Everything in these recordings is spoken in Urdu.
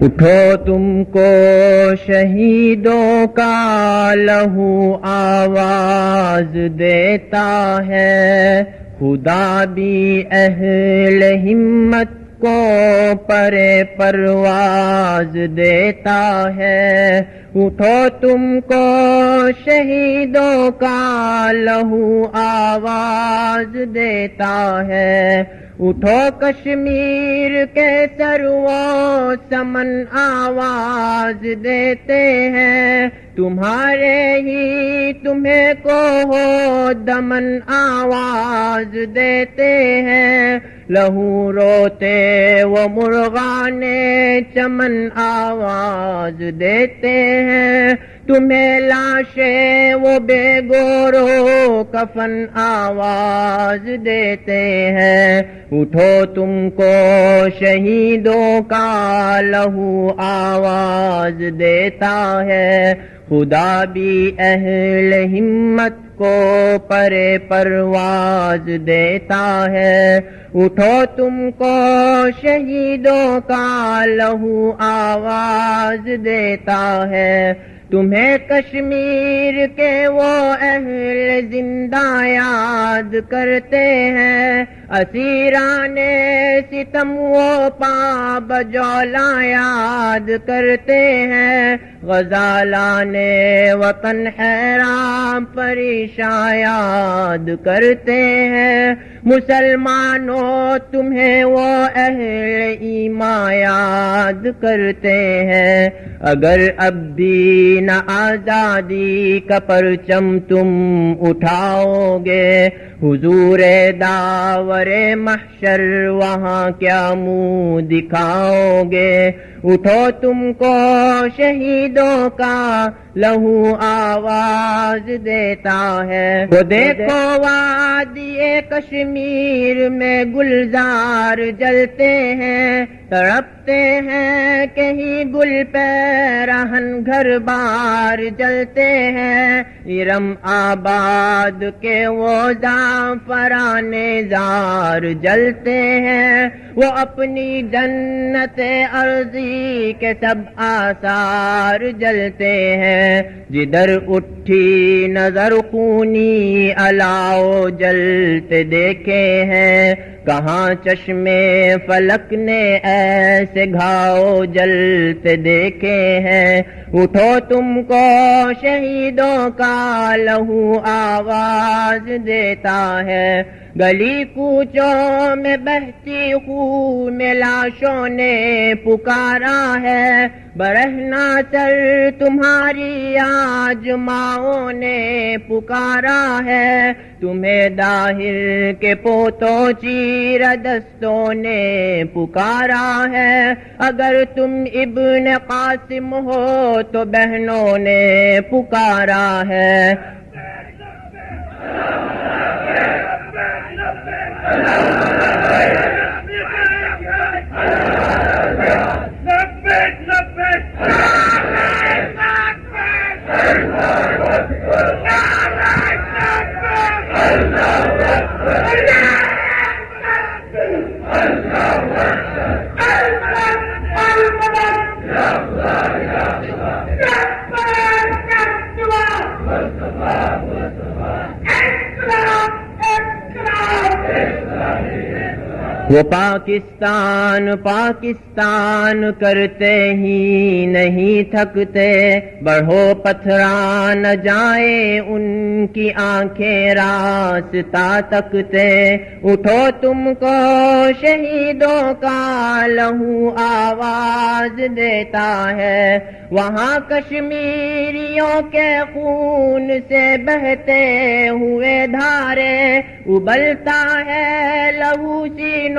اٹھو تم کو شہیدوں کا لہو آواز دیتا ہے، خدا بھی اہل ہمت کو پر پرواز دیتا ہے۔ اٹھو تم کو شہیدوں کا لہو آواز دیتا ہے، اٹھو کشمیر کے سرو سمن آواز دیتے ہیں، تمہارے ہی تمہیں کو ہو دمن آواز دیتے ہیں۔ لہو روتے وہ مرغان چمن آواز دیتے ہیں، تمہیں لاشیں وہ بے گورو کفن آواز دیتے ہیں۔ اٹھو تم کو شہیدوں کا لہو آواز دیتا ہے، خدا بھی اہل ہمت کو پر پرواز دیتا ہے۔ اٹھو تم کو شہیدوں کا لہو آواز دیتا ہے، تمہیں کشمیر کے وہ اہل زندہ یاد کرتے ہیں، اسیران ستم وہ پابجولہ یاد کرتے ہیں، غزالان وطن حیران پریشاں یاد کرتے ہیں۔ مسلمانوں تمہیں وہ اہل ایمان یاد کرتے ہیں، اگر اب بھی نہ آزادی کا پرچم تم اٹھاؤ گے، حضور داور محشر وہاں کیا منہ دکھاؤ گے۔ اٹھو تم کو شہیدوں کا لہو آواز دیتا ہے، وہ دیکھو وادی کشمیر میں گلزار جلتے ہیں، تڑپتے ہیں کہیں گل پیرہن گھر بار جلتے ہیں، ارم آباد کے وہ زعفران زار جلتے ہیں، وہ اپنی جنت ارضی کے سب آثار جلتے ہیں، جدھر اٹھی نظر خونی الاؤ جلتے دیکھے ہیں، کہاں چشمے فلک نے ایسے گھاؤ جلتے دیکھے ہیں۔ اٹھو تم کو شہیدوں کا لہو آواز دیتا ہے، گلی کوچوں میں بہتی خون میں لاشوں نے پکارا ہے، برہنہ سر تمہاری آج ماؤں نے پکارا ہے، تمہیں داہر کے پوتوں چیر دستوں نے پکارا ہے، اگر تم ابن قاسم ہو تو بہنوں نے پکارا ہے۔ وہ پاکستان پاکستان کرتے ہی نہیں تھکتے، بڑھو پتھران جائے ان کی آنکھیں راستہ تکتے، اٹھو تم کو شہیدوں کا لہو آواز دیتا ہے، وہاں کشمیریوں کے خون سے بہتے ہوئے دھارے، ابلتا ہے لہو سینوں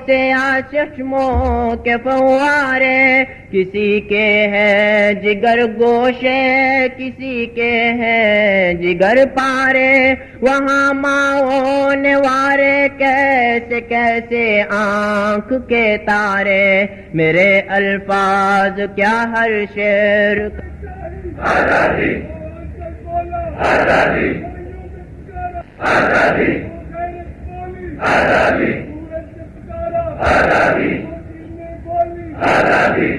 سے آ چشموں کے فوارے، کسی کے ہے جگر گوشے کسی کے ہے جگر پارے، وہاں ماؤں نے وارے کیسے کیسے آنکھ کے تارے، میرے الفاظ کیا ہر شعر آزادی آزادی آزادی آزادی آزادی آزادی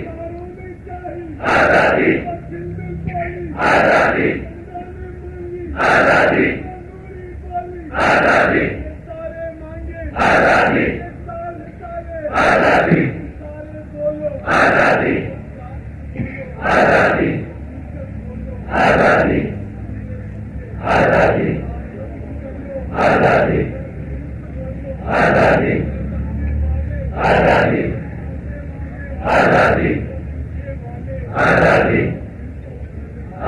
آزادی آزادی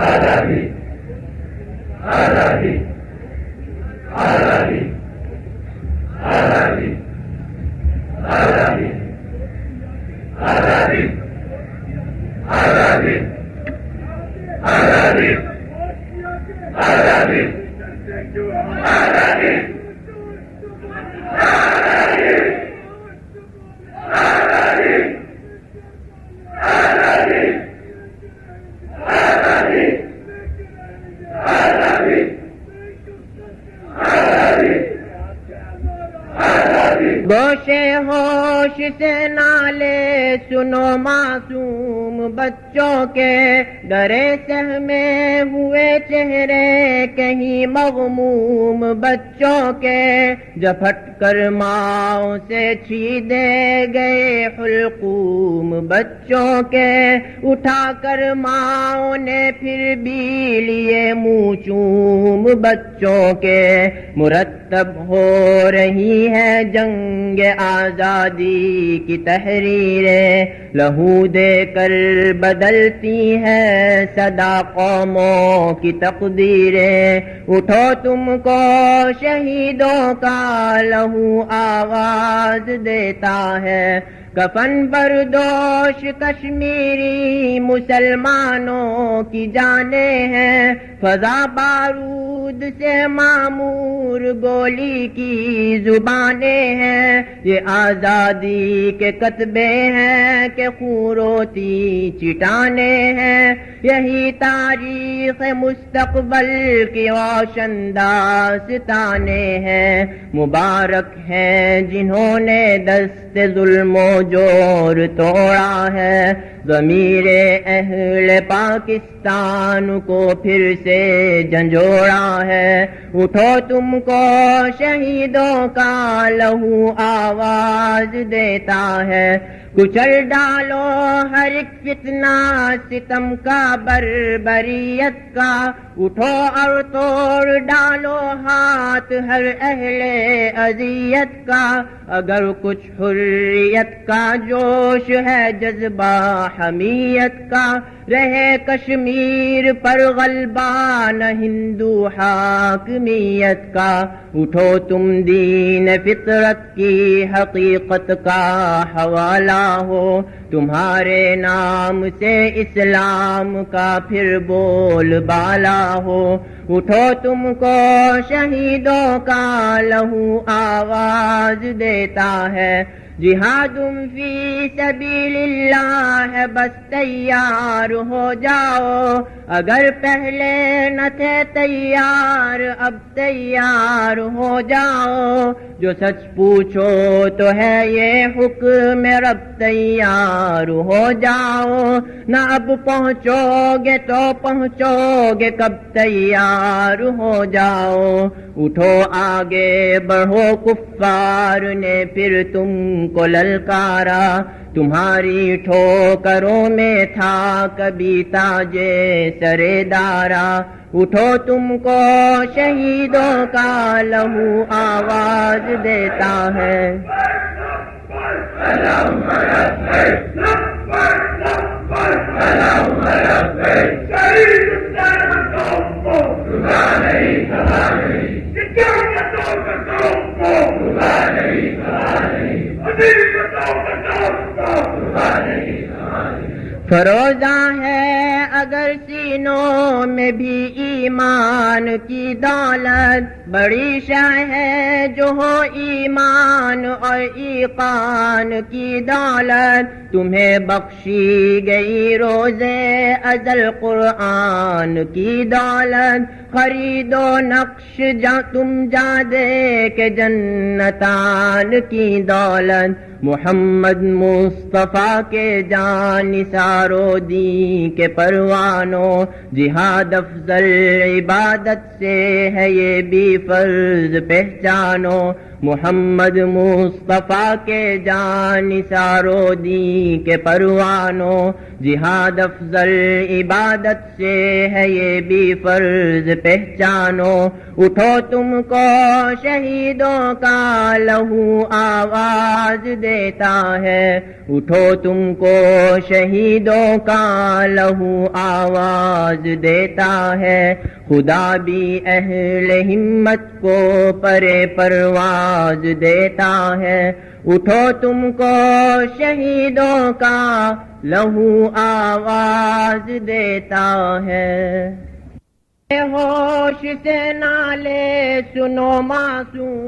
آزادی آزادی آزادی آزادی آزادی آزادی آزادی آزادی آزادی گوشے ہوش سے نالے سنو معصوم بچوں کے، ڈرے سہمے ہوئے چہرے کہیں مغموم بچوں کے، جھپٹ کر ماؤں سے چھیدے گئے حلقوم بچوں کے، اٹھا کر ماؤں نے پھر بھی لیے منہ چوم بچوں کے، مرتب ہو رہی ہے جنگ آزادی کی تحریریں، لہو دے کر بدلتی ہے صدا قوموں کی تقدیریں، اٹھو تم کو شہیدوں کا لہو آواز دیتا ہے، کفن بردوش کشمیری مسلمانوں کی جانیں ہیں، فضا بارود سے معمور گولی کی زبانیں ہیں، یہ آزادی کے کتبے ہیں کہ خوروتی چٹانیں ہیں، یہی تاریخ مستقبل کی روشن داستانیں ہیں، مبارک ہیں جنہوں نے دست ظلم و جور توڑا ہے، ضمیر اہل پاکستان کو پھر سے جھنجھوڑا ہے، اٹھو تم کو شہیدوں کا لہو آواز دیتا ہے، کچل ڈالو ہر ایک فتنہ ستم کا بربریت کا، اٹھو اور توڑ ڈالو ہاتھ ہر اہل اذیت کا، اگر کچھ حریت کا جوش ہے جذبہ حمیت کا، رہے کشمیر پر غلبہ نہ ہندو حاکمیت کا، اٹھو تم دین فطرت کی حقیقت کا حوالہ ہو، تمہارے نام سے اسلام کا پھر بول بالا ہو، اٹھو تم کو شہیدوں کا لہو آواز دیتا ہے، جہاد فی سبیل اللہ ہے بس تیار ہو جاؤ، اگر پہلے نہ تھے تیار اب تیار ہو جاؤ، جو سچ پوچھو تو ہے یہ حکم رب تیار ہو جاؤ، نہ اب پہنچو گے تو پہنچو گے کب تیار ہو جاؤ، اٹھو آگے بڑھو کفار نے پھر تم کو للکارا، تمہاری ٹھوکروں میں تھا کبھی تاجے سرے دارا، اٹھو تم کو شہیدوں کا لہو آواز دیتا ہے، فروزہ ہے اگر سینوں میں بھی ایمان کی دولت، بڑی شاہ ہے جو ہو ایمان اور ایقان کی دولت، تمہیں بخشی گئی روزے ازل قرآن کی دولت، خریدو نقش تم جا دے کے جنتان کی دولت، محمد مصطفیٰ کے جان نثارو دین کے پروانوں، جہاد افضل عبادت سے ہے یہ بھی فرض پہچانو، محمد مصطفیٰ کے جان نثارو دی کے پروانوں، جہاد افضل عبادت سے ہے یہ بھی فرض پہچانو، اٹھو تم کو شہیدوں کا لہو آواز دیتا ہے، اٹھو تم کو شہیدوں کا لہو آواز دیتا ہے، خدا بھی اہل ہمت کو پرے پرواز دیتا ہے، اٹھو تم کو شہیدوں کا لہو آواز دیتا ہے۔ ہوش سے نالے سنو معصوم